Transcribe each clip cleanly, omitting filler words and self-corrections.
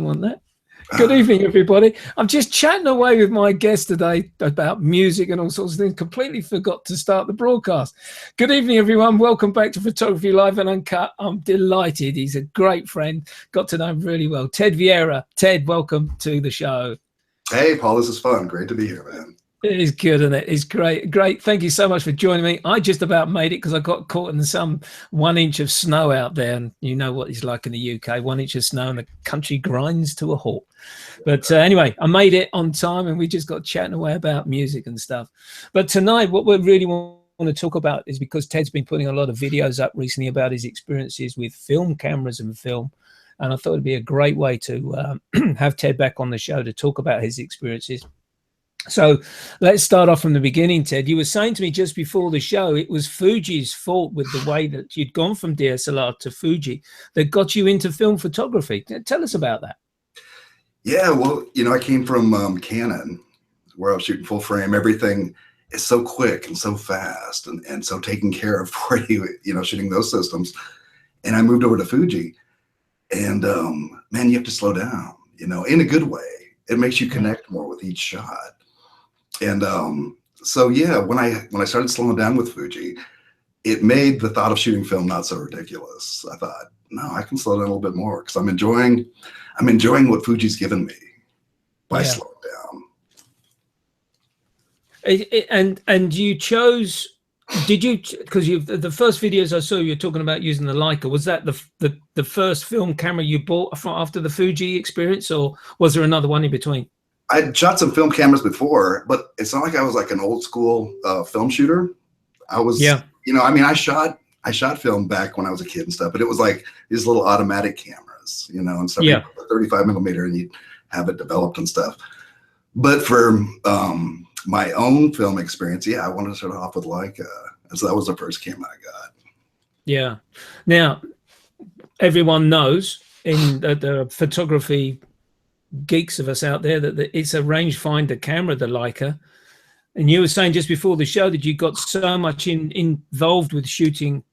want that. Good evening, everybody. I'm just chatting away with my guest today about music and all sorts of things. Completely forgot to start the broadcast. Good evening, everyone. Welcome back to Photography Live and Uncut. I'm delighted. He's a great friend. Got to know him really well. Ted Vieira. Ted, welcome to the show. Hey, Paul. This is fun. Great to be here, man. It is good, and it is great. Great. Thank you so much for joining me. I just about made it because I got caught in some 1 inch of snow out there, and you know what it's like in the UK. 1 inch of snow and the country grinds to a halt. But anyway, I made it on time, and we just got chatting away about music and stuff. But tonight, what we really want to talk about is because Ted's been putting a lot of videos up recently about his experiences with film cameras and film. And I thought it'd be a great way to have Ted back on the show to talk about his experiences. So let's start off from the beginning, Ted. You were saying to me just before the show, it was Fuji's fault with the way that you'd gone from DSLR to Fuji that got you into film photography. Tell us about that. Yeah, well, you know, I came from Canon, where I was shooting full frame. Everything is so quick and so fast and so taken care of for you, you know, shooting those systems. And I moved over to Fuji. And, man, you have to slow down, you know, in a good way. It makes you connect more with each shot. And so, yeah, when I started slowing down with Fuji, it made the thought of shooting film not so ridiculous. I thought, no, I can slow down a little bit more because I'm enjoying what Fuji's given me by slowing down. And you chose, did you, because the first videos I saw you were talking about using the Leica, was that the first film camera you bought after the Fuji experience, or was there another one in between? I'd shot some film cameras before, but it's not like I was like an old school film shooter. I was, you know, I mean, I shot film back when I was a kid and stuff, but it was like these little automatic cameras, you know, and stuff. Yeah. 35 millimeter, and you have it developed and stuff. But for my own film experience, yeah, I wanted to start off with Leica, and so that was the first camera I got. Yeah. Now, everyone knows in the photography geeks of us out there that it's a rangefinder camera, the Leica. And you were saying just before the show that you got so much involved with shooting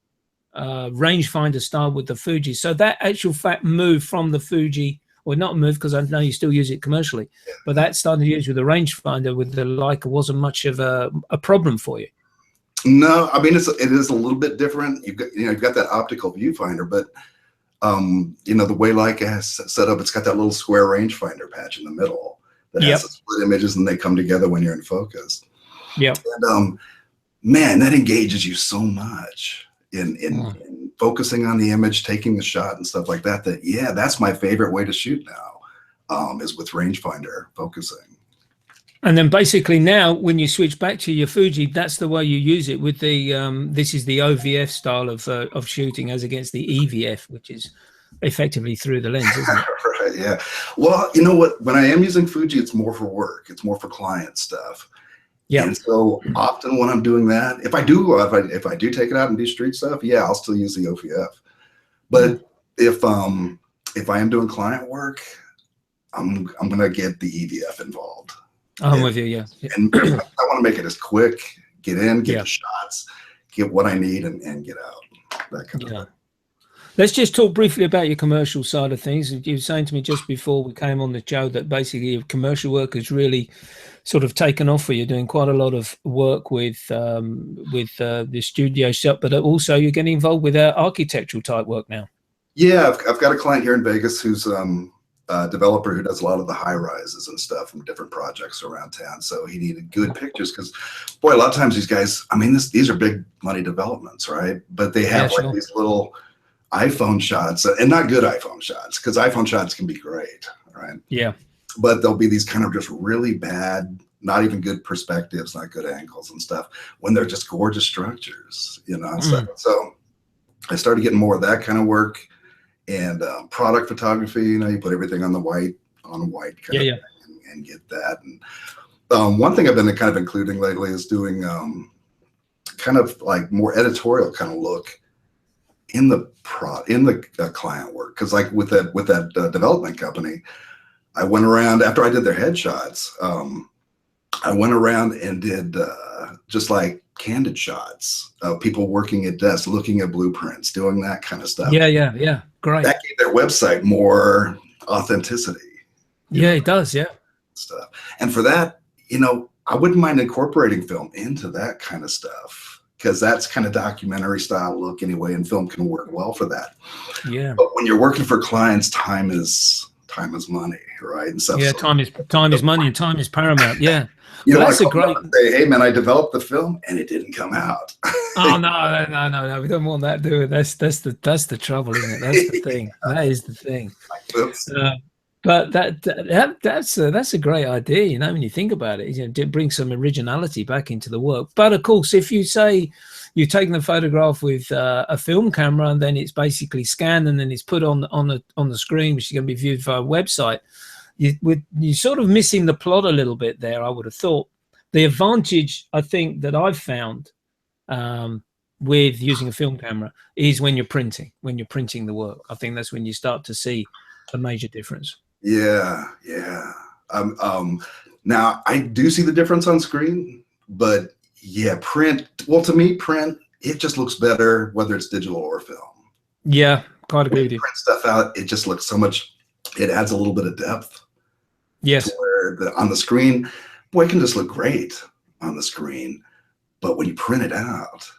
rangefinder style with the Fuji. So that actual fact moved from the Fuji, or not moved because I know you still use it commercially, but that started to use with the rangefinder with the Leica wasn't much of a problem for you. No, I mean, it is a little bit different. You've got that optical viewfinder, but you know, the way Leica has set up, it's got that little square rangefinder patch in the middle that has the split images, and they come together when you're in focus. Yeah. And man, that engages you so much in focusing on the image, taking the shot and stuff like that. That's my favorite way to shoot now, is with rangefinder focusing. And then basically now, when you switch back to your Fuji, that's the way you use it with the, this is the OVF style of shooting as against the EVF, which is effectively through the lens, isn't it? Right, yeah. Well, you know what, when I am using Fuji, it's more for work. It's more for client stuff. Yeah. And so often when I'm doing that, if I do take it out and do street stuff, yeah, I'll still use the OVF. But if I am doing client work, I'm gonna get the EVF involved. I'm with you, yeah. And I want to make it as quick, get in, get the shots, get what I need, and get out. That kind of thing. Let's just talk briefly about your commercial side of things. You were saying to me just before we came on the show that basically your commercial work has really sort of taken off for you, doing quite a lot of work with the studio shop, but also you're getting involved with architectural type work now. Yeah, I've got a client here in Vegas who's developer who does a lot of the high rises and stuff from different projects around town. So he needed good pictures because, boy, a lot of times these guys, I mean, these are big money developments, right? But they have these little iPhone shots, and not good iPhone shots, because iPhone shots can be great, right? Yeah. But there'll be these kind of just really bad, not even good perspectives, not good angles and stuff, when they're just gorgeous structures, you know, and stuff. So I started getting more of that kind of work. And product photography, you know, you put everything on white kind of thing and get that. And one thing I've been kind of including lately is doing kind of like more editorial kind of look in the client work, because like with that development company, I went around after I did their headshots. I went around and did just like candid shots of people working at desks, looking at blueprints, doing that kind of stuff. Yeah. Great. That gave their website more authenticity. Yeah, it does. Yeah. Stuff. And for that, I wouldn't mind incorporating film into that kind of stuff, because that's kind of documentary style look anyway, and film can work well for that. Yeah. But when you're working for clients, time is money, right? And stuff. Yeah, so, time is money, and time is paramount. Yeah. You Well, know, that's a great. Say, hey man, I developed the film and it didn't come out. Oh no! We don't want that, do we? That's the trouble, isn't it? That's the thing. That is the thing. But that's a great idea, when you think about it. To bring some originality back into the work. But of course, if you say you're taking a photograph with a film camera, and then it's basically scanned and then it's put on the screen, which is going to be viewed via a website, you're sort of missing the plot a little bit there, I would have thought. The advantage, I think, that I've found with using a film camera is when you're printing the work. I think that's when you start to see a major difference. Yeah. Now I do see the difference on screen, but yeah, print. Well, to me, print, it just looks better whether it's digital or film. Yeah, quite agree with you. Print stuff out, it just looks so much. It adds a little bit of depth. Yes. Where on the screen, boy, it can just look great on the screen, but when you print it out,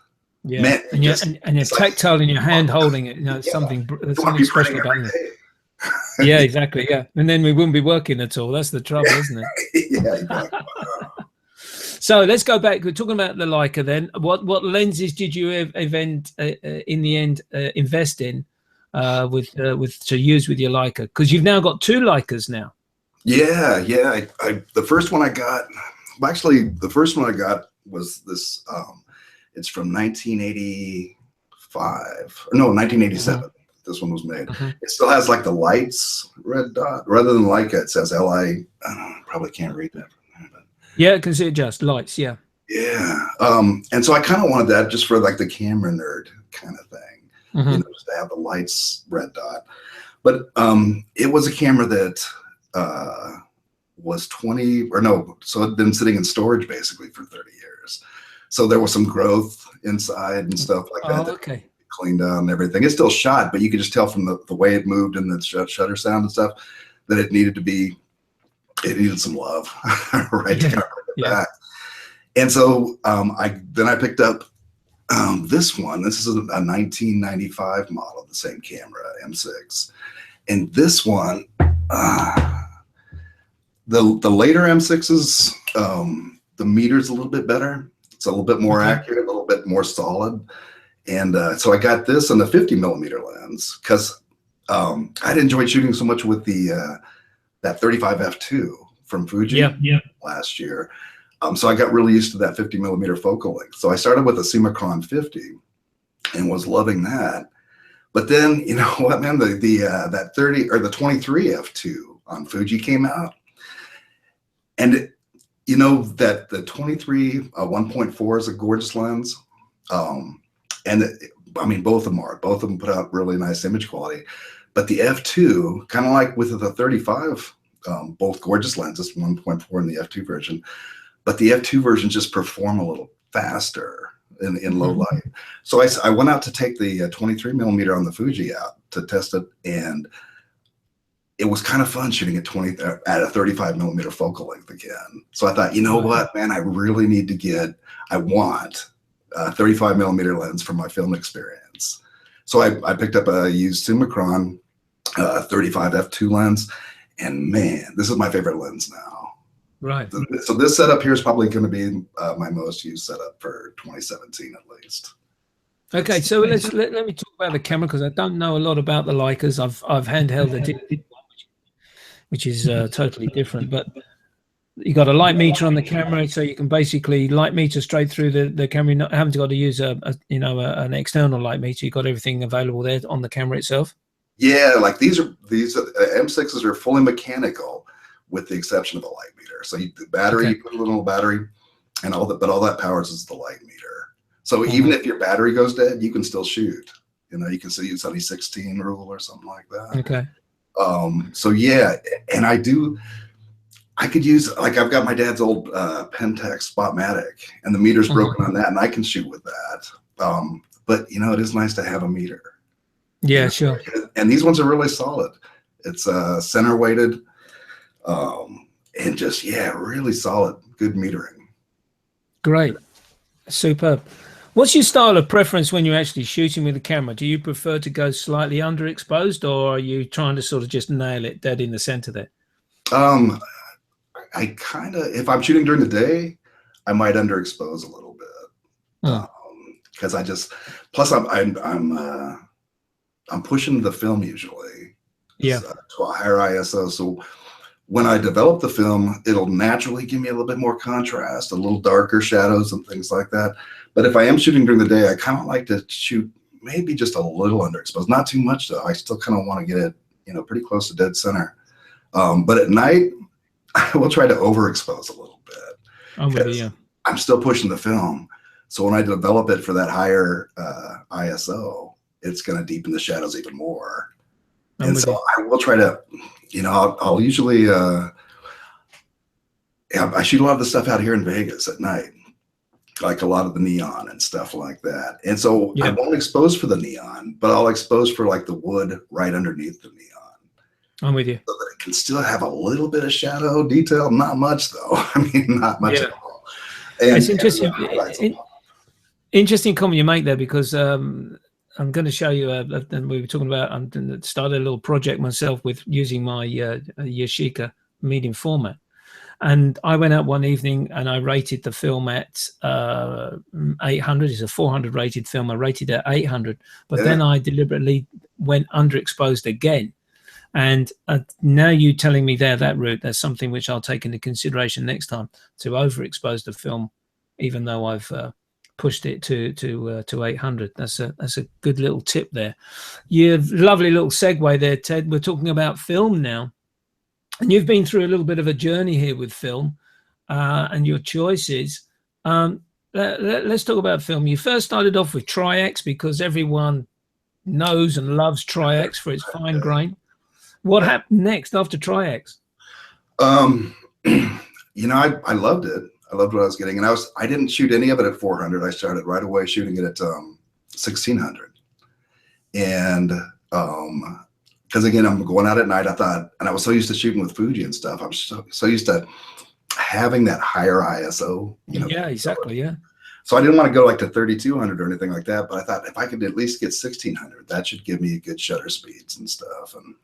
yeah, man, and you're tactile in your hand holding it. There's something special about it. Yeah, exactly. Yeah, and then we wouldn't be working at all. That's the trouble, isn't it? Yeah, exactly. So let's go back. We're talking about the Leica then. What lenses did you in the end invest in to use with your Leica? Because you've now got 2 Leicas now. Yeah. The first one I got, the first one I got was this. It's from 1987. Mm-hmm. This one was made. Mm-hmm. It still has like the lights red dot rather than Leica. It says LI. Probably can't read that. Yeah, I can see it just lights. Yeah. Yeah. And so I kind of wanted that just for like the camera nerd kind of thing, mm-hmm. Just to have the lights red dot. But it was a camera that was so it had been sitting in storage basically for 30 years. So there was some growth inside and stuff like that. Okay. Cleaned out and everything. It still shot, but you could just tell from the way it moved and the shutter sound and stuff that it needed some love, right? To kind of bring it back. And so I picked up this one. This is a 1995 model, the same camera, M6. And this one, the later M6s, the meter's a little bit better. It's a little bit more accurate, a little bit more solid. And so I got this on the 50 millimeter lens because I'd enjoyed shooting so much with that 35 f2 from Fuji last year. So I got really used to that 50 millimeter focal length. So I started with a Summicron 50 and was loving that. But then, you know what, man, that 30 or the 23 f2 on Fuji came out. And that the 23 1.4 is a gorgeous lens. And both of them put out really nice image quality, but the f2, kind of like with the 35, both gorgeous lenses, 1.4 and the f2 version, but the f2 version just perform a little faster in low light. So I went out to take the 23 millimeter on the Fuji out to test it, and it was kind of fun shooting at a 35 millimeter focal length again. So I thought, you know what, man, I really need to I want 35 millimeter lens for my film experience. So I picked up a used Summicron 35 f2 lens, and man, this is my favorite lens now. Right. So this setup here is probably going to be my most used setup for 2017 at least. Okay, so let me talk about the camera because I don't know a lot about the Leicas. I've handheld it, which is totally different, but you got a light meter on the camera, so you can basically light meter straight through the camera. You haven't got to use an external light meter. You've got everything available there on the camera itself. Yeah, like these M6s are fully mechanical, with the exception of the light meter. So the battery, you put a little battery, and all that powers is the light meter. So even if your battery goes dead, you can still shoot. You can still use any 16 rule or something like that. Okay. So yeah, and I could use, like, I've got my dad's old Pentax Spotmatic, and the meter's broken on that, and I can shoot with that. But it is nice to have a meter. Yeah, sure. And these ones are really solid. It's center weighted, and just, yeah, really solid, good metering. Great. Superb. What's your style of preference when you're actually shooting with the camera? Do you prefer to go slightly underexposed, or are you trying to sort of just nail it dead in the center there? I kind of, if I'm shooting during the day, I might underexpose a little bit, because I just, plus I'm pushing the film usually, to a higher ISO. So when I develop the film, it'll naturally give me a little bit more contrast, a little darker shadows and things like that. But if I am shooting during the day, I kind of like to shoot maybe just a little underexposed, not too much though. I still kind of want to get it, pretty close to dead center. But at night, I will try to overexpose a little bit. I'm still pushing the film. So when I develop it for that higher ISO, it's going to deepen the shadows even more. And so I will try to, I'll usually, I shoot a lot of the stuff out here in Vegas at night, like a lot of the neon and stuff like that. And so I won't expose for the neon, but I'll expose for like the wood right underneath the neon. I'm with you. So that it can still have a little bit of shadow detail, not much though. I mean, not much at all. And, it's interesting. Interesting comment you make there, because I'm going to show you, and we were talking about, I started a little project myself with using my Yashica medium format. And I went out one evening and I rated the film at 800. It's a 400 rated film. I rated it at 800, but then I deliberately went underexposed again. And now you telling me that route, that's something which I'll take into consideration next time, to overexpose the film, even though I've pushed it to 800. That's a good little tip there. You lovely little segue there, Ted. We're talking about film now, and you've been through a little bit of a journey here with film and your choices. Let's talk about film. You first started off with Tri-X because everyone knows and loves Tri-X for its fine grain. What happened next after Tri-X? I loved it. I loved what I was getting, and I didn't shoot any of it at 400. I started right away shooting it at 1600, and because again, I'm going out at night. I thought, and I was so used to shooting with Fuji and stuff. I was so used to having that higher ISO. Yeah, exactly. Yeah. So I didn't want to go like to 3200 or anything like that. But I thought if I could at least get 1600, that should give me good shutter speeds and stuff. And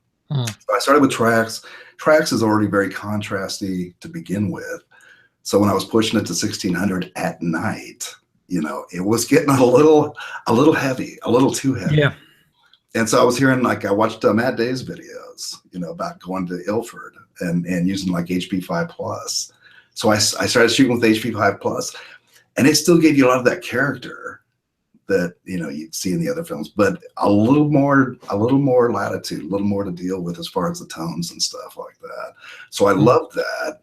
so I started with Tri-X. Tri-X is already very contrasty to begin with. So when I was pushing it to 1600 at night, it was getting a little heavy, a little too heavy. Yeah. And so I was hearing, like, I watched Matt Day's videos, about going to Ilford and using like HP5 Plus. So I started shooting with HP5 Plus, and it still gave you a lot of that character that you'd see in the other films, but a little more latitude, a little more to deal with as far as the tones and stuff like that. So I loved that.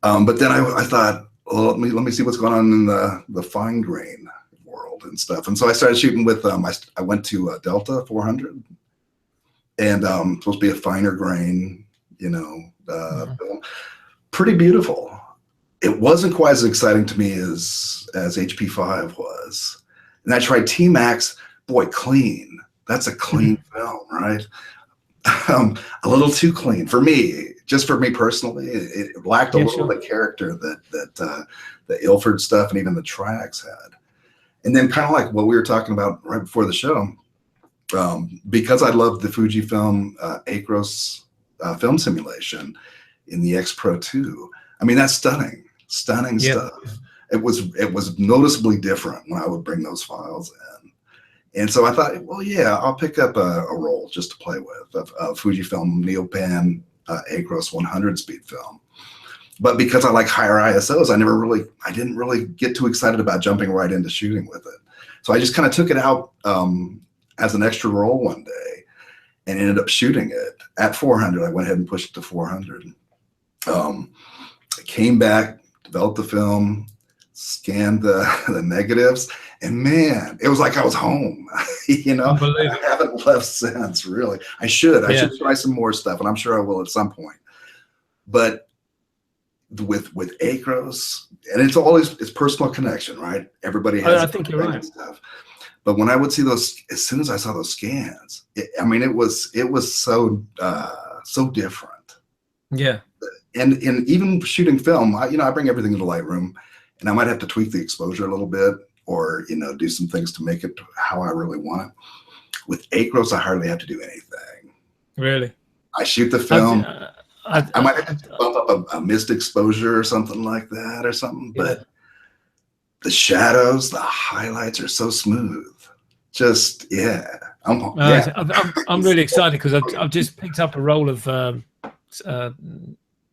But then I thought, well, let me see what's going on in the fine grain world and stuff. And so I started shooting with I went to Delta 400, and supposed to be a finer grain, film. Pretty beautiful. It wasn't quite as exciting to me as HP5 was. And I tried T-Max, boy, clean. That's a clean film, right? A little too clean for me, just for me personally. It lacked a little of the character that the Ilford stuff and even the Tri-X had. And then kind of like what we were talking about right before the show, because I loved the Fuji film Acros film simulation in the X Pro 2. I mean, that's stunning stuff. It was noticeably different when I would bring those files in. And so I thought, well, yeah, I'll pick up a roll just to play with of Fujifilm Neopan Acros 100 speed film. But because I like higher ISOs, I didn't really get too excited about jumping right into shooting with it. So I just kind of took it out as an extra roll one day and ended up shooting it at 400. I went ahead and pushed it to 400. I came back, developed the film, scanned the negatives, and man, it was like I was home. I haven't left since, really. I should try some more stuff, and I'm sure I will at some point. But with Acros, and it's personal connection, right? Everybody has. I think you're right. Stuff. But when I would see those, as soon as I saw those scans, I mean, it was so so different. Yeah. And even shooting film, I bring everything into Lightroom, and I might have to tweak the exposure a little bit, or do some things to make it how I really want it. With Acros, I hardly have to do anything. Really? I shoot the film. I might have to bump up a mist exposure or something like that or something, but the shadows, the highlights are so smooth. Just, yeah. I'm really excited because I've just picked up a roll of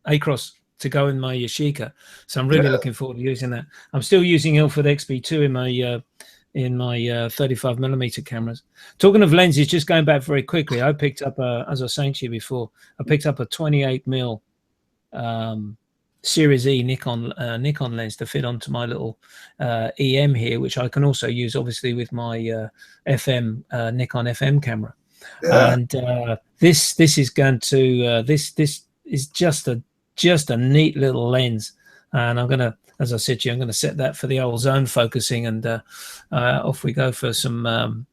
Acros to go in my Yashica, so I'm really looking forward to using that. I'm still using Ilford XB2 in my 35mm cameras. Talking of lenses, just going back very quickly, I picked up as I was saying to you before, I picked up a 28mm Series E Nikon lens to fit onto my little EM here, which I can also use obviously with my FM Nikon FM camera. And this is going to this is just a neat little lens, and I'm gonna, as I said to you, I'm gonna set that for the old zone focusing, and off we go for some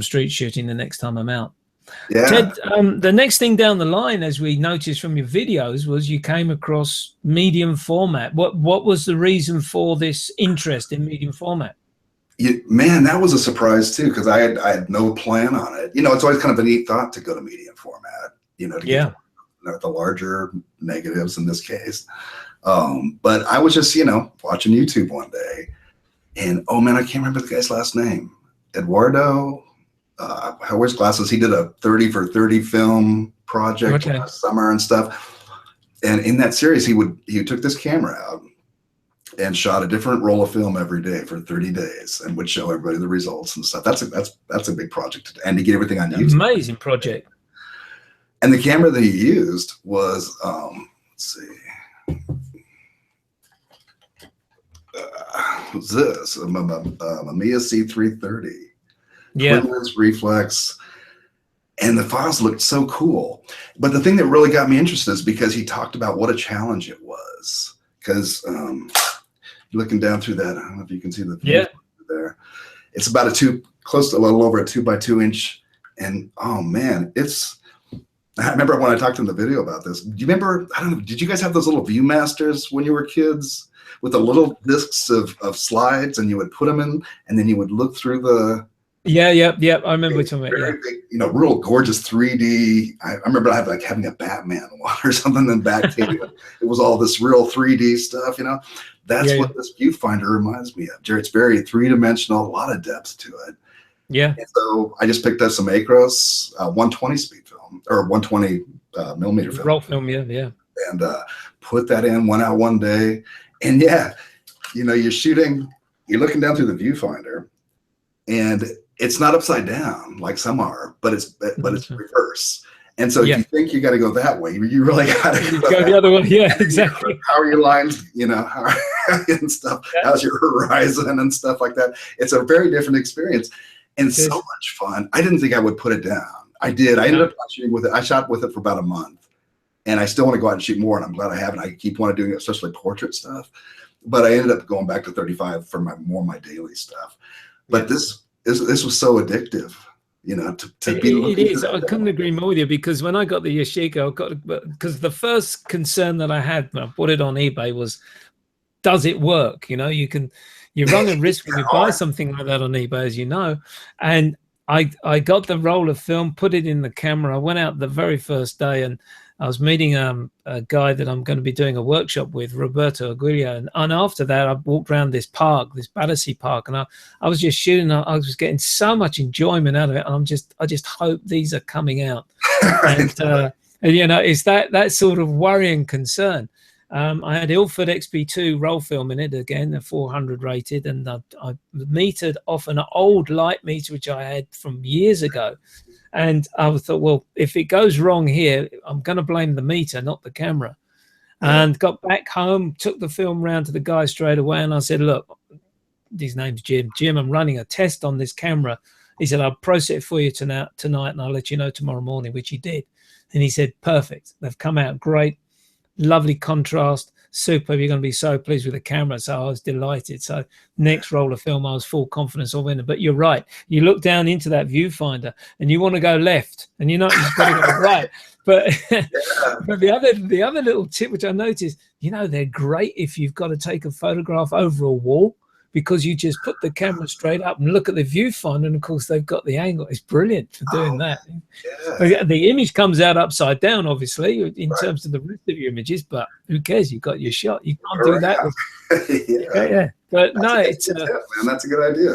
street shooting the next time I'm out. Yeah. Ted, the next thing down the line, as we noticed from your videos, was you came across medium format. What was the reason for this interest in medium format? Man, that was a surprise too, because I had no plan on it. It's always kind of a neat thought to go to medium format, to get the larger negatives in this case. But I was just, watching YouTube one day, and oh man, I can't remember the guy's last name. Eduardo. How wears glasses. He did a 30 for 30 film project last summer and stuff. And in that series, he took this camera out and shot a different roll of film every day for 30 days and would show everybody the results and stuff. That's a big project, and to get everything on YouTube. Amazing project. And the camera that he used was let's see, was this a Mamiya C330. Twin lens reflex, and the files looked so cool. But the thing that really got me interested is because he talked about what a challenge it was. Because looking down through that, I don't know if you can see the there. It's about close to a little over a 2x2 inch, and oh man, I remember when I talked in the video about this. Do you remember? I don't know. Did you guys have those little Viewmasters when you were kids with the little discs of slides, and you would put them in, and then you would look through the. Yeah. I remember talking about it. Big, real gorgeous 3D. I remember having a Batman one or something in back tape. It was all this real 3D stuff. That's what this viewfinder reminds me of. Jerry, it's very three-dimensional, a lot of depth to it. Yeah. And so I just picked up some Acros 120 speed film or 120 millimeter film. Roll film, yeah. And put that in, went out one day, and you're shooting, you're looking down through the viewfinder, and it's not upside down like some are, but it's reverse. And so if you think you got to go that way, you really got to go the other way. Yeah, exactly. How are your lines, and stuff? Yeah. How's your horizon and stuff like that? It's a very different experience and so much fun. I didn't think I would put it down. I did. I ended up shooting with it. I shot with it for about a month, and I still want to go out and shoot more. And I'm glad I haven't. I keep wanting to do it, especially portrait stuff. But I ended up going back to 35 for my daily stuff. But this was so addictive, to be. It is. I couldn't agree more with you, because when I got the Yashica, because the first concern that I had when I bought it on eBay was, does it work? You run a risk when you buy something like that on eBay, as you know. And I got the roll of film, put it in the camera. I went out the very first day, and I was meeting a guy that I'm going to be doing a workshop with, Roberto Aguilera, and after that I walked around this park, this Battersea Park, and I was just shooting. I was getting so much enjoyment out of it, and I just hope these are coming out. And it's that sort of worrying concern. I had Ilford XB2 roll film in it again, a 400 rated, and I metered off an old light meter which I had from years ago. And I thought, well, if it goes wrong here, I'm going to blame the meter, not the camera. And got back home, took the film round to the guy straight away, and I said, look, his name's Jim. Jim, I'm running a test on this camera. He said, I'll process it for you tonight, and I'll let you know tomorrow morning, which he did. And he said, perfect. They've come out great. Lovely contrast, superb. You're going to be so pleased with the camera. So I was delighted. So next roll of film, I was full confidence of winning. But you're right. You look down into that viewfinder and you want to go left, and you've got to go right. But, but the other little tip which I noticed, they're great if you've got to take a photograph over a wall, because you just put the camera straight up and look at the viewfinder, and of course they've got the angle. It's brilliant for doing that. Yeah. The image comes out upside down, obviously, in terms of the rest of your images, but who cares? You've got your shot. You can't do that. Yeah. But it's man, that's a good idea.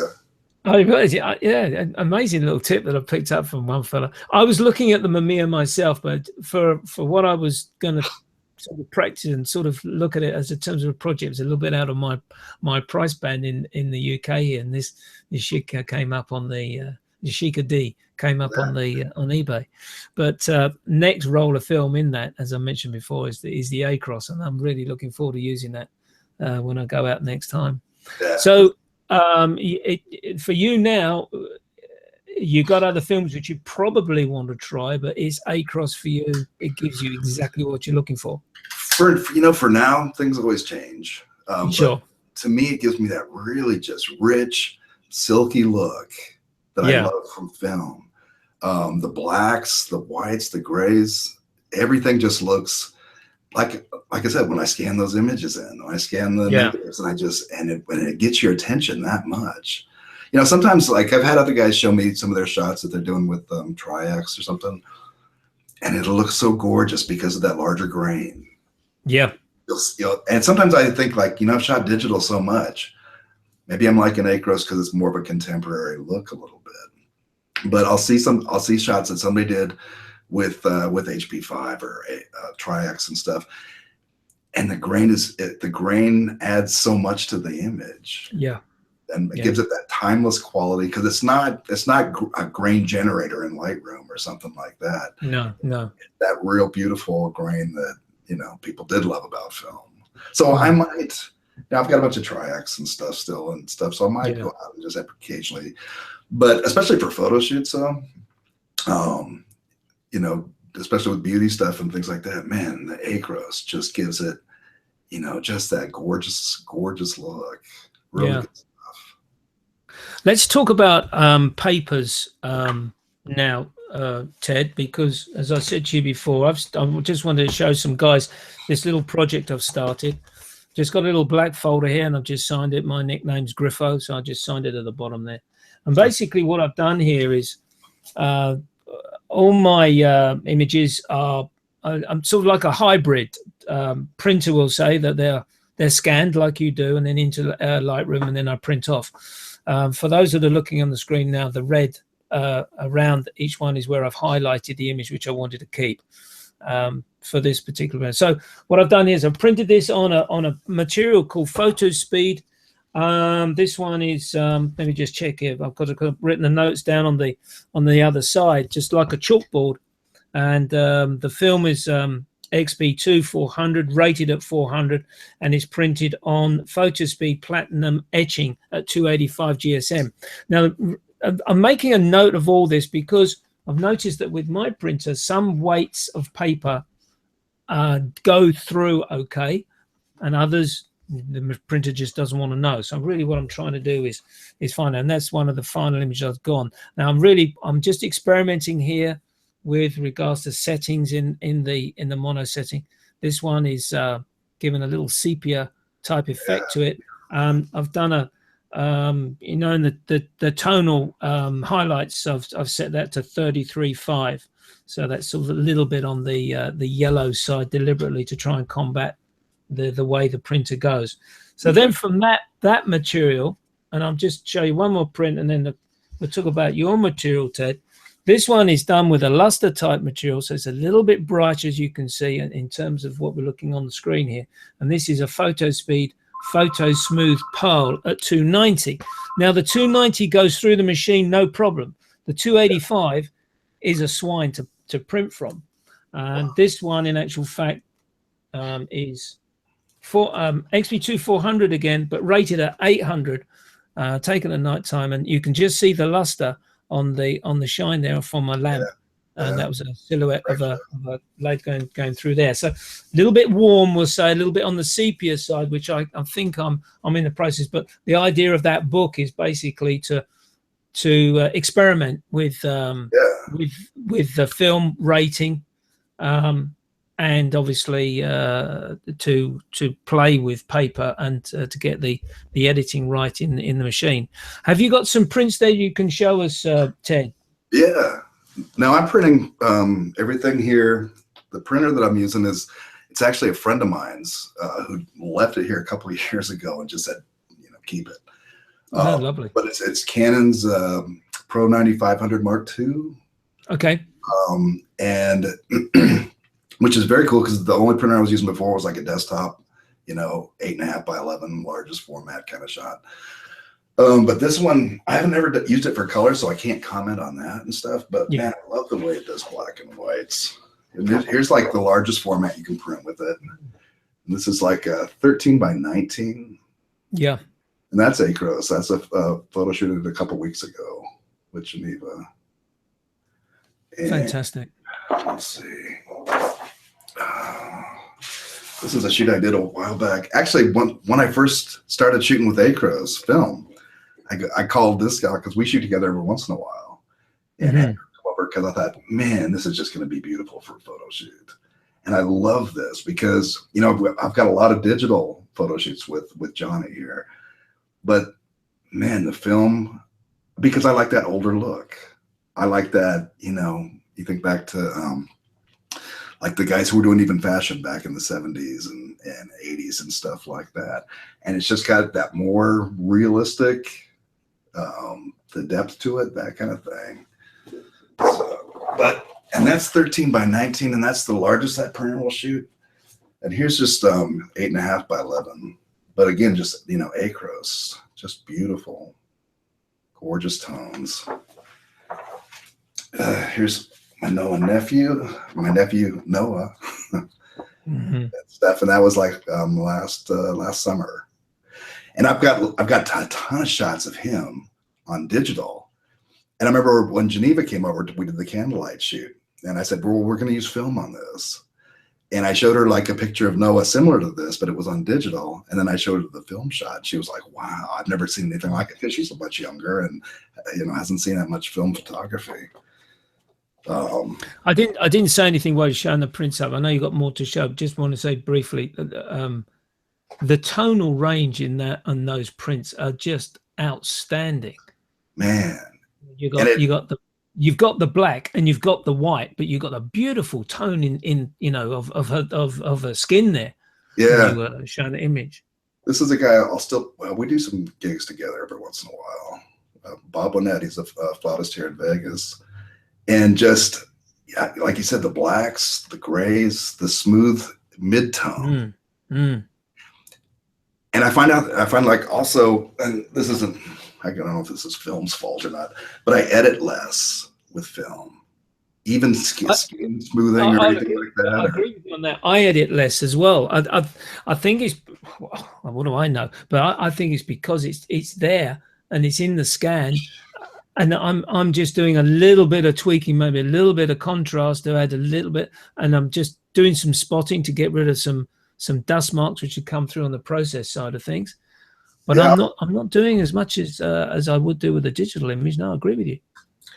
Amazing little tip that I picked up from one fella. I was looking at the Mamiya myself, but for what I was going to sort of practice and sort of look at it as in terms of a project, it's a little bit out of my price band in the UK here, and this Yashica came up on the Yashica D came up on eBay. But next roll of film in that, as I mentioned before, is the A-Cross, and I'm really looking forward to using that when I go out next time. Yeah. So for you now, you got other films which you probably want to try, but is A-Cross for you? It gives you exactly what you're looking for. For now, things always change. Sure. But to me, it gives me that really just rich, silky look that I love from film. The blacks, the whites, the grays, everything just looks like I said, when I scan those images when I scan the negatives, and when it gets your attention that much. Sometimes, like, I've had other guys show me some of their shots that they're doing with Tri-X or something, and it'll look so gorgeous because of that larger grain. Yeah. And sometimes I think, like, I've shot digital so much, maybe I'm like an A-Cross because it's more of a contemporary look a little bit. But I'll see shots that somebody did with HP5 or Tri-X and stuff, and the grain adds so much to the image. Yeah. And it gives it that timeless quality, because it's not a grain generator in Lightroom or something like that. No. That real beautiful grain that people did love about film. So I might. I've got a bunch of Tri-X and stuff still, so I might go out and just occasionally, but especially for photo shoots, especially with beauty stuff and things like that, man, the A-Cross just gives it, just that gorgeous look. Really good stuff. Let's talk about papers now, Ted, because as I said to you before, I just wanted to show some guys this little project I've started. Just got a little black folder here, and I've just signed it. My nickname's Griffo, so I just signed it at the bottom there. And basically what I've done here is all my images are, I'm sort of like a hybrid printer will say that they're scanned like you do, and then into Lightroom, and then I print off. For those that are looking on the screen now, the red around each one is where I've highlighted the image which I wanted to keep for this particular one. So what I've done is I've printed this on a material called Photo Speed. This one is let me just check here. I've got written the notes down on the other side, just like a chalkboard, and the film is XB2 400, rated at 400, and is printed on Photo Speed Platinum etching at 285 GSM. Now I'm making a note of all this because I've noticed that with my printer, some weights of paper go through okay, and others the printer just doesn't want to know. So really what I'm trying to do is find out, and that's one of the final images I've gone. Now I'm just experimenting here with regards to settings in the mono setting. This one is given a little sepia type effect to it. I've done a in the tonal highlights, I've set that to 33.5, so that's sort of a little bit on the yellow side deliberately to try and combat the way the printer goes. So then from that material, and I'll just show you one more print, and then we'll talk about your material, Ted. This one is done with a luster type material, so it's a little bit bright, as you can see, in terms of what we're looking on the screen here. And this is a Photo Speed Photo Smooth Pearl at 290. Now the 290 goes through the machine no problem. The 285 is a swine to print from. And this one, in actual fact, is for XP2 400 again, but rated at 800, taken at night time, and you can just see the luster on the shine there from my lamp. and that was a silhouette of a light going through there. So a little bit warm, we'll say, a little bit on the sepia side, which I think I'm in the process. But the idea of that book is basically to experiment with the film rating, and obviously to play with paper and to get the editing right in the machine. Have you got some prints there you can show us, Ted? Yeah. Now I'm printing everything here. The printer that I'm using it's actually a friend of mine's who left it here a couple of years ago and just said, keep it. Oh, lovely. But it's Canon's Pro 9500 Mark II. Okay. And which is very cool because the only printer I was using before was like a desktop, 8.5 by 11, largest format kind of shot. But this one, I haven't ever used it for color, so I can't comment on that and stuff. But man, I love the way it does black and whites. And here's like the largest format you can print with it. And this is like a 13 by 19. Yeah. And that's acros. That's a photo shoot a couple weeks ago with Geneva. And fantastic. Let's see. This is a shoot I did a while back. Actually, when I first started shooting with acros film, I called this guy because we shoot together every once in a while. And I come over because I thought, man, this is just going to be beautiful for a photo shoot. And I love this because, I've got a lot of digital photo shoots with Johnny here. But man, the film, because I like that older look. I like that, you think back to like the guys who were doing even fashion back in the 70s and 80s and stuff like that. And it's just got that more realistic, the depth to it, that kind of thing. So, and that's 13 by 19, and that's the largest that printer will shoot. And here's just 8.5 by 11. But again, just, acros, just beautiful, gorgeous tones. Here's my nephew Noah. Stuff, and that was like last summer. And I've got a ton of shots of him on digital. And I remember when Geneva came over, we did the candlelight shoot, and I said, well, we're going to use film on this. And I showed her like a picture of Noah similar to this, but it was on digital. And then I showed her the film shot. She was like, wow, I've never seen anything like it, because she's much younger and hasn't seen that much film photography. I didn't say anything while you're showing the prints up. I know you got more to show. Just want to say briefly, the tonal range in that and those prints are just outstanding. Man, you've got the black and you've got the white, but you've got a beautiful tone in of her skin there. Yeah, you were showing the image. This is a guy we do some gigs together every once in a while. Bob Bonnet, he's a flautist here in Vegas. And just, like you said, the blacks, the grays, the smooth mid-tone. And I find like also, and this isn't, I don't know if this is film's fault or not, but I edit less with film. Even skin smoothing or anything like that. I agree with you on that. I edit less as well. I think it's, what do I know? But I think it's because it's there and it's in the scan. And I'm just doing a little bit of tweaking, maybe a little bit of contrast to add a little bit, and I'm just doing some spotting to get rid of some dust marks which would come through on the process side of things. But yeah. I'm not doing as much as I would do with a digital image. No, I agree with you.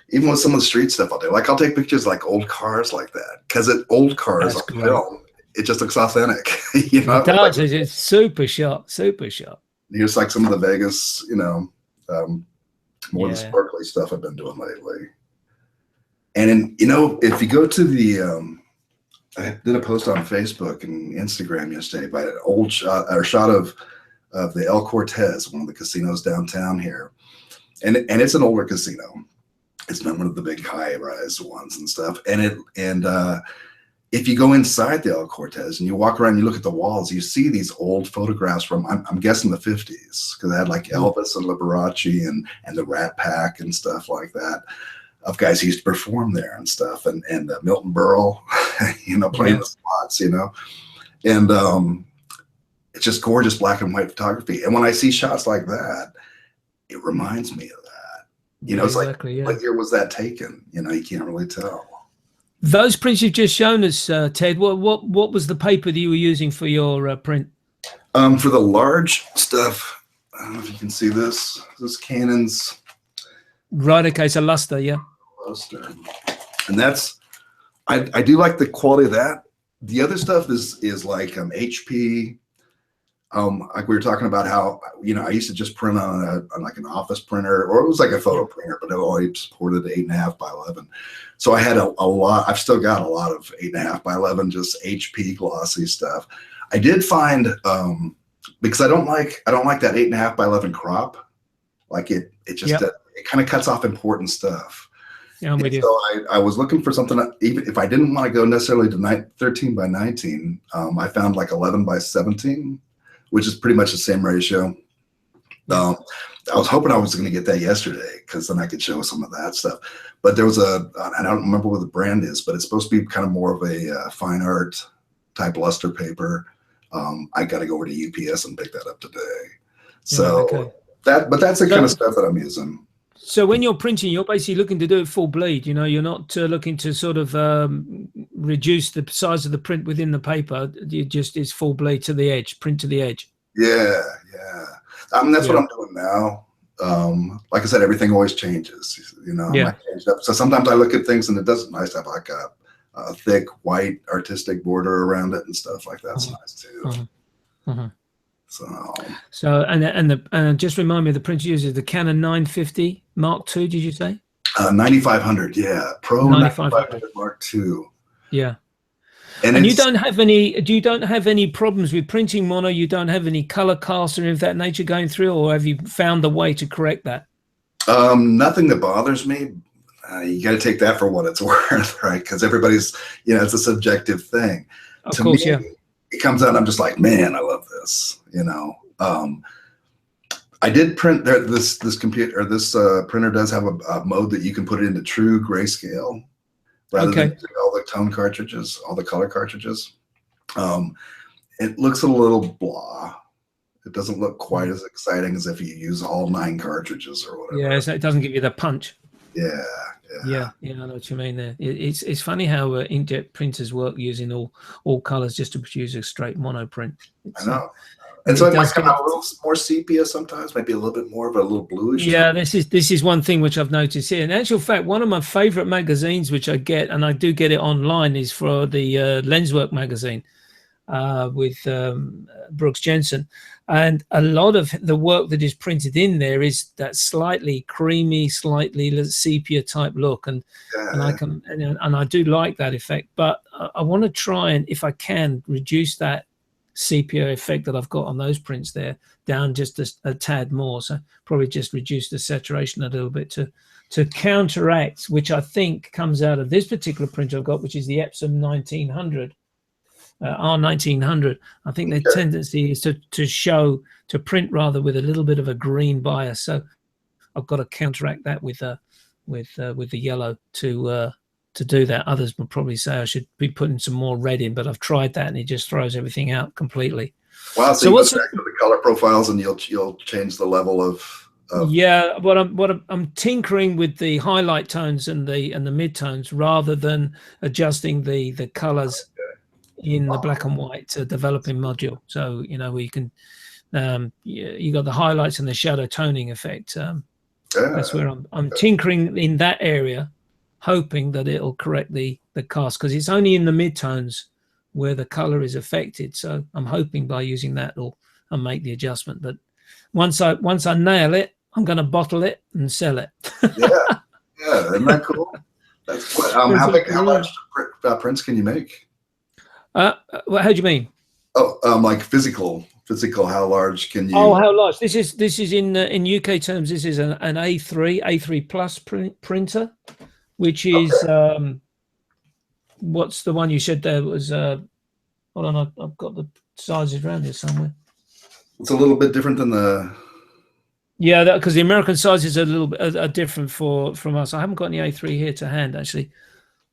Even with some of the street stuff I'll do, like I'll take pictures like old cars like that, because old cars on film, it just looks authentic. It does. Like, it's super sharp. Here's like some of the Vegas, more the sparkly stuff I've been doing lately. And if you go to the, I did a post on Facebook and Instagram yesterday by an old shot of the El Cortez, one of the casinos downtown here, and it's an older casino. It's not one of the big high-rise ones and stuff. And if you go inside the El Cortez and you walk around, you look at the walls, you see these old photographs from, I'm guessing the 50s, because they had like Elvis and Liberace and the Rat Pack and stuff like that, of guys who used to perform there and stuff, and Milton Berle, playing the spots, and it's just gorgeous black and white photography. And when I see shots like that, it reminds me of that. It's exactly, like, what year was that taken? You can't really tell. Those prints you've just shown us, Ted, what was the paper that you were using for your print? For the large stuff, I don't know if you can see this. This Canon's. Right. Okay. So luster. Yeah. Luster. And that's, I do like the quality of that. The other stuff is like HP. Like we were talking about how, I used to just print on like an office printer, or it was like a photo printer, but it always supported 8.5 by 11. So I had a lot. I've still got a lot of 8.5 by 11, just HP glossy stuff. I did find because I don't like that 8.5 by 11 crop. Like it just it kind of cuts off important stuff. Yeah, I'm with you. So I was looking for something, even if I didn't want to go necessarily to 13 by 19, I found like 11 by 17, which is pretty much the same ratio. I was hoping I was going to get that yesterday, because then I could show some of that stuff. But there was I don't remember what the brand is, but it's supposed to be kind of more of a fine art type luster paper. I got to go over to UPS and pick that up today. So that's the kind of stuff that I'm using. So when you're printing, you're basically looking to do it full bleed. You're not looking to sort of reduce the size of the print within the paper. You just is full bleed to the edge, print to the edge. Yeah. I mean, that's what I'm doing now. Like I said, everything always changes. I might change it up. So sometimes I look at things and it doesn't nice to have like a thick white artistic border around it and stuff like that's nice too. So and just remind me, the print you use is the Canon 950 Mark II. Did you say 9500? Yeah, Pro 9500 Mark II. Yeah. And you don't have any problems with printing mono? You don't have any color casts or anything of that nature going through, or have you found a way to correct that? Nothing that bothers me. You got to take that for what it's worth, right? Because everybody's, it's a subjective thing. Of course, yeah. It comes out, I'm just like, man, I love this. I did print there. This computer or this printer does have a mode that you can put it into true grayscale rather than all the tone cartridges, all the color cartridges. It looks a little blah. It doesn't look quite as exciting as if you use all 9 cartridges or whatever. Yeah, so it doesn't give you the punch. Yeah, I know what you mean there. It's funny how inkjet printers work using all colors just to produce a straight mono print. I know. And so it might come out a little more sepia sometimes, maybe a little bit more of a little bluish. Yeah, this is one thing which I've noticed here. In actual fact, one of my favorite magazines which I get, and I do get it online, is for the Lenswork magazine with Brooks Jensen. And a lot of the work that is printed in there is that slightly creamy, slightly sepia type look, and I do like that effect. But I want to try and, if I can, reduce that sepia effect that I've got on those prints there down just a tad more. So probably just reduce the saturation a little bit to counteract, which I think comes out of this particular print I've got, which is the Epson 1900. R1900. I think their tendency is to print rather with a little bit of a green bias. So I've got to counteract that with the yellow to do that. Others would probably say I should be putting some more red in, but I've tried that and it just throws everything out completely. Wow! So what's back to the color profiles, and you'll change the level of. Yeah, I'm tinkering with the highlight tones and the mid tones rather than adjusting the colors in the black and white developing module. So we can you got the highlights and the shadow toning effect. That's where I'm tinkering in that area, hoping that it'll correct the cast, because it's only in the mid-tones where the color is affected. So I'm hoping by using that I'll make the adjustment. But once I nail it, I'm going to bottle it and sell it. yeah, isn't that cool? That's what, how large prints can you make? How do you mean? Oh, like physical. How large can you? Oh, how large? This is in UK terms. This is an A3 plus printer, which is what's the one you said there was? Hold on, I've got the sizes around here somewhere. It's a little bit different than the. Yeah, because the American sizes are a little bit are different from us. I haven't got any A3 here to hand actually.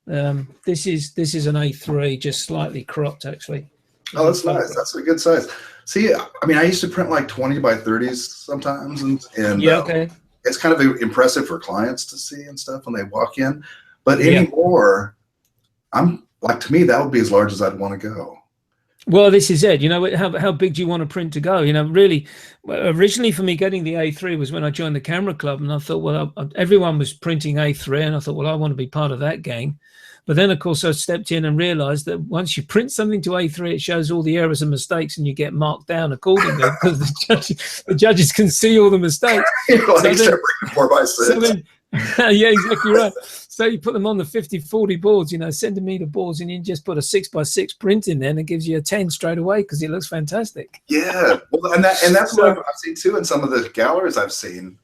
This is an A3, just slightly cropped actually. Oh, that's nice. That's a good size. See, I mean, I used to print like 20 by 30s sometimes, and it's kind of impressive for clients to see and stuff when they walk in. But anymore, I'm like, to me, that would be as large as I'd want to go. Well, this is it. You know, how big do you want to print to go? You know, really, originally for me, getting the A3 was when I joined the camera club, and I thought, well, everyone was printing A3, and I thought, well, I want to be part of that gang. But then, of course, I stepped in and realized that once you print something to A3, it shows all the errors and mistakes, and you get marked down accordingly because the judges can see all the mistakes. Like, so then, 4x6. So then, yeah, exactly right. So you put them on the 50-40 boards, you know, sending me the boards, and you just put a 6x6 print in there, and it gives you a 10 straight away because it looks fantastic. Yeah, well, and that's what I've seen too in some of the galleries I've seen,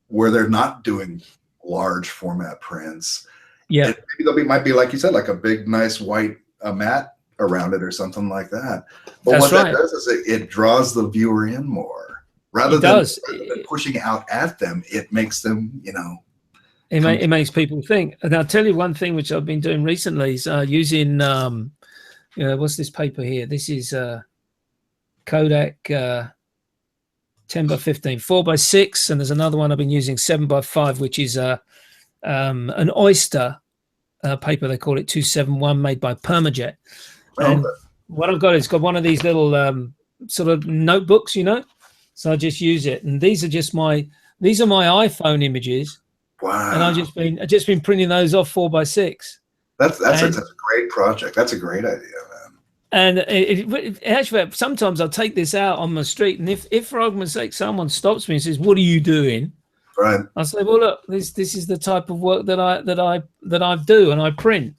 where they're not doing large format prints. Yeah, and maybe might be, like you said, like a big, nice white mat around it or something like that. But that's what right. that does is it draws the viewer in more, rather than pushing out at them. It makes them, you know. It makes people think. And I'll tell you one thing which I've been doing recently is using, what's this paper here? This is Kodak 10x15, 4x6, and there's another one I've been using 7x5, which is an oyster paper. They call it 271, made by Permajet. And what I've got is got one of these little sort of notebooks, you know. So I just use it, and these are my iPhone images. Wow. And I've just been printing those off 4x6. That's a great project. That's a great idea, man. And actually, sometimes I'll take this out on the street, and if for argument's sake someone stops me and says, "What are you doing?" Right. I say, "Well, look, this is the type of work that I do, and I print."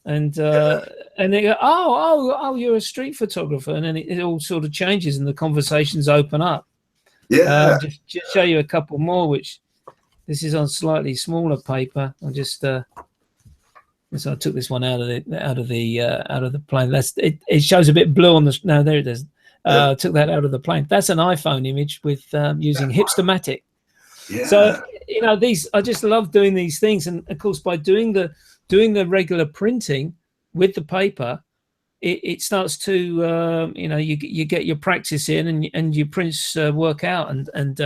And and they go, "Oh, you're a street photographer," and then it all sort of changes, and the conversations open up. Yeah. Just show you a couple more, which. This is on slightly smaller paper. I just so I took this one out of the plane. It shows a bit blue on the. No, there it is. Took that out of the plane. That's an iPhone image with using Hipstamatic. Yeah. So you know I just love doing these things, and of course by doing the regular printing with the paper, it starts to you get your practice in, and your prints work out, and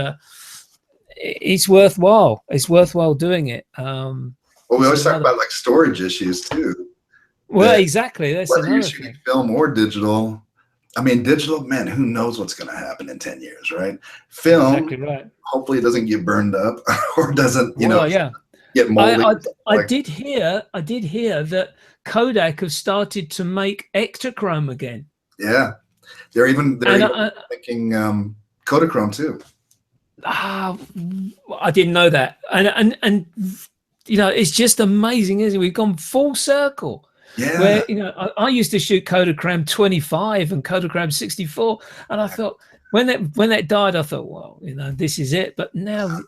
it's worthwhile. It's worthwhile doing it. Well, we always talk about like storage issues too. Well, exactly. That's whether another you're shooting film or digital. I mean, digital, man, who knows what's going to happen in 10 years, right? Film, exactly right. Hopefully it doesn't get burned up or doesn't, get moldy. I did hear that Kodak have started to make Kodachrome again. Yeah, they're even making Kodachrome too. I didn't know that, and it's just amazing, isn't it? We've gone full circle. Yeah. Where I used to shoot Kodachrome 25 and Kodachrome 64, and I thought when that died, I thought, well, this is it. But now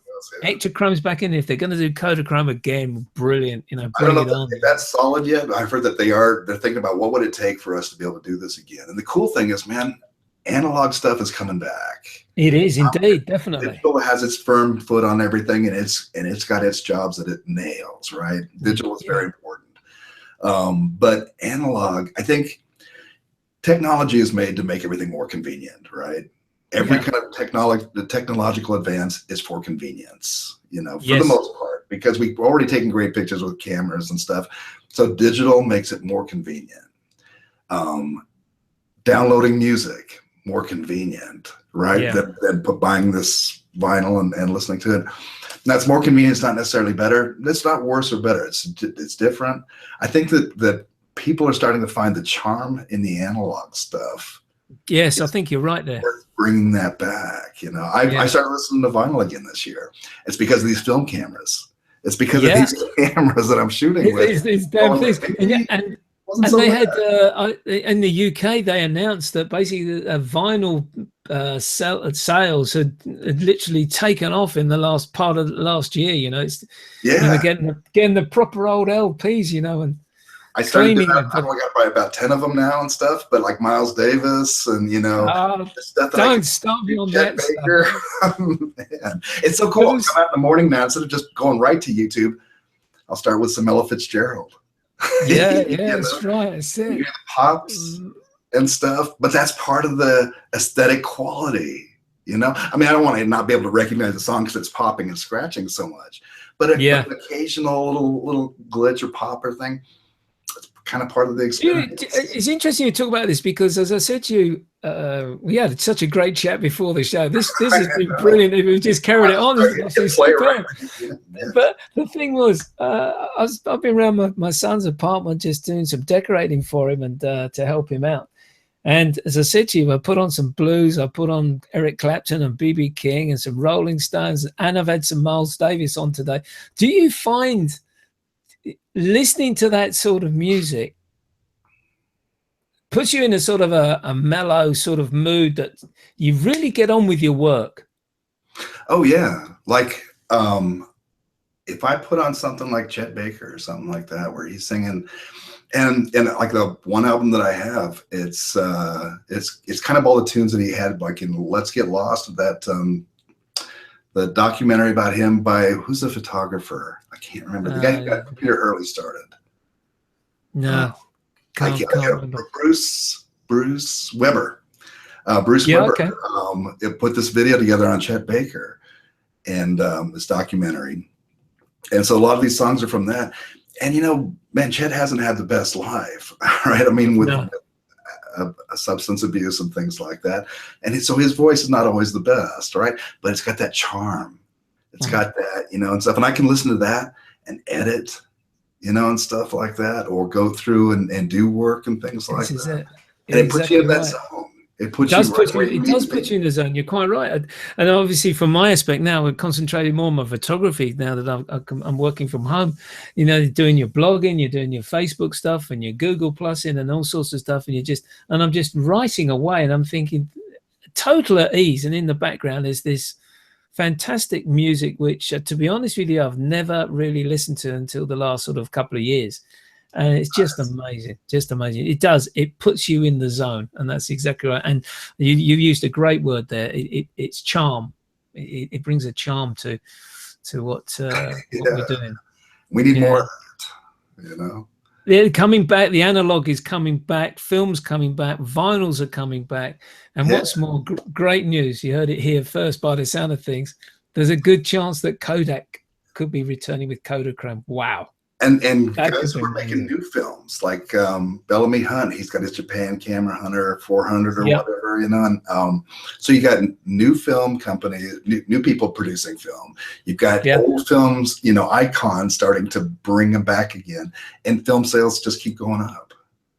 Kodachrome's back in. If they're going to do Kodachrome again, brilliant. I don't know if that's solid yet. I've heard that they're thinking about what would it take for us to be able to do this again. And the cool thing is, man, analog stuff is coming back. It is indeed, definitely. Digital has its firm foot on everything, and it's got its jobs that it nails. Right, digital is very important, but analog, I think, technology is made to make everything more convenient. Right, every kind of technological advance is for convenience. For the most part, because we've already taken great pictures with cameras and stuff. So digital makes it more convenient. Downloading music, more convenient, right? Than buying this vinyl and listening to it. And that's more convenient. It's not necessarily better. It's not worse or better. It's different. I think that people are starting to find the charm in the analog stuff. Yes, I think you're right there. Bringing that back. I started listening to vinyl again this year. It's because of these film cameras. It's because of these cameras that I'm shooting with. These damn things. And they had in the UK, they announced that basically vinyl sales had literally taken off in the last part of last year. Getting the proper old LPs, and I started doing that. I've only got probably about 10 of them now and stuff, but like Miles Davis and stuff. Don't stop me on that stuff. Man, it's so cool. I'll come out in the morning now, instead of just going right to YouTube, I'll start with some Ella Fitzgerald. That's right. That's it. The pops and stuff, but that's part of the aesthetic quality. I mean, I don't want to not be able to recognize the song because it's popping and scratching so much, but an occasional little glitch or pop or thing, kind of part of the experience. It's interesting you talk about this because, as I said to you, we had such a great chat before the show. This has been brilliant. If we just carried it on, but the thing was, I've been around my son's apartment just doing some decorating for him and to help him out. And as I said to you, I put on some blues, I put on Eric Clapton and B.B. King and some Rolling Stones, and I've had some Miles Davis on today. Do you find listening to that sort of music puts you in a sort of a mellow sort of mood that you really get on with your work? Oh yeah. Like if I put on something like Chet Baker or something like that, where he's singing, and like the one album that I have, it's kind of all the tunes that he had, like in Let's Get Lost, that the documentary about him by, who's the photographer? I can't remember. The guy who got Peter Hurley started. No. Can't remember. Bruce Weber. Bruce Weber. Okay. It put this video together on Chet Baker and this documentary. And so a lot of these songs are from that. And, you know, man, Chet hasn't had the best life, right? I mean, with substance abuse and things like that. And so his voice is not always the best, right? But it's got that charm. It's got that, you know, and stuff. And I can listen to that and edit, you know, and stuff like that, or go through and do work and things like that. And it puts you in that zone. It does put you in the zone. You're quite right. And obviously, from my aspect now, we're concentrating more on my photography now that I'm working from home. You know, doing your blogging, you're doing your Facebook stuff, and your Google Plusing, and all sorts of stuff. And I'm just writing away, and I'm thinking, total at ease. And in the background is this fantastic music, which, to be honest with you, I've never really listened to until the last sort of couple of years. And it's just amazing, just amazing. It puts you in the zone, and that's exactly right. And you've used a great word there. It's charm. It brings a charm to what we're doing. We need more of that, you know. Yeah, coming back. The analog is coming back. Film's coming back. Vinyls are coming back. And what's more, great news. You heard it here first by the sound of things. There's a good chance that Kodak could be returning with Kodachrome. Wow. And guys were making new films, like Bellamy Hunt. He's got his Japan Camera Hunter 400 or whatever, you know. And so you got new film companies, new people producing film. You've got old films, you know, icons starting to bring them back again, and film sales just keep going up.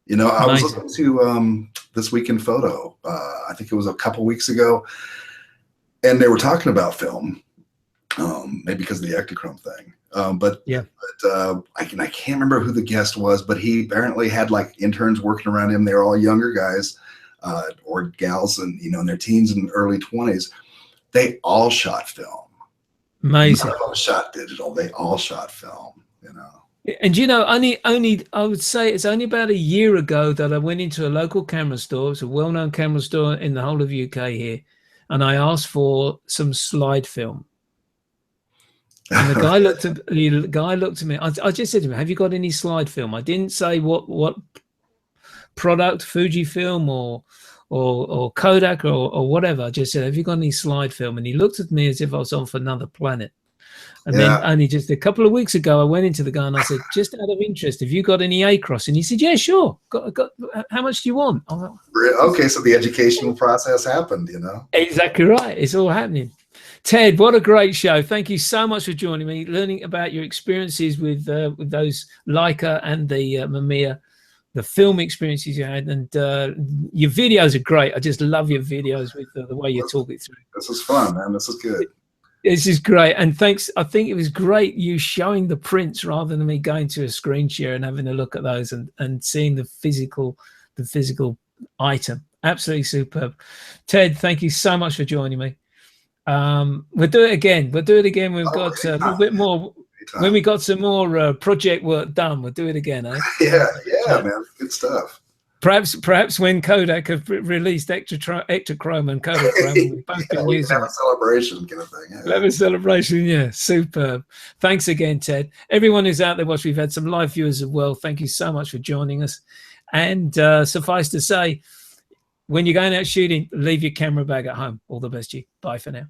You know, I was listening to This Week in Photo. I think it was a couple weeks ago, and they were talking about film, maybe because of the Kodachrome thing. I can't remember who the guest was, but he apparently had like interns working around him. They were all younger guys or gals, and you know, in their teens and early 20s. They all shot film. Amazing. None of them shot digital. They all shot film. You know. And you know, only I would say it's only about a year ago that I went into a local camera store. It's a well-known camera store in the whole of UK here, and I asked for some slide film. And the guy looked at me. I just said to him, "Have you got any slide film?" I didn't say what product, Fuji film or Kodak or whatever. I just said, "Have you got any slide film?" And he looked at me as if I was off another planet. And then only just a couple of weeks ago, I went into the guy and I said, "Just out of interest, have you got any Acros?" And he said, "Yeah, sure. Got. How much do you want?" Okay, so the educational process happened, you know. Exactly right. It's all happening. Ted, what a great show. Thank you so much for joining me, learning about your experiences with those Leica and the Mamiya, the film experiences you had. And your videos are great. I just love your videos with the way you talk it through. This is fun, man. This is good. This is great. And thanks. I think it was great you showing the prints rather than me going to a screen share and having a look at those and seeing the physical item. Absolutely superb. Ted, thank you so much for joining me. We'll do it again. We've got a little bit more. When we got some more project work done, we'll do it again, eh? Yeah, man. Good stuff. Perhaps when Kodak have released Kodachrome and Kodachrome, we've both been using have a celebration kind of thing. Have a celebration, yeah. Superb. Thanks again, Ted. Everyone who's out there watching, we've had some live viewers as well. Thank you so much for joining us. And suffice to say, when you're going out shooting, leave your camera bag at home. All the best to you. Bye for now.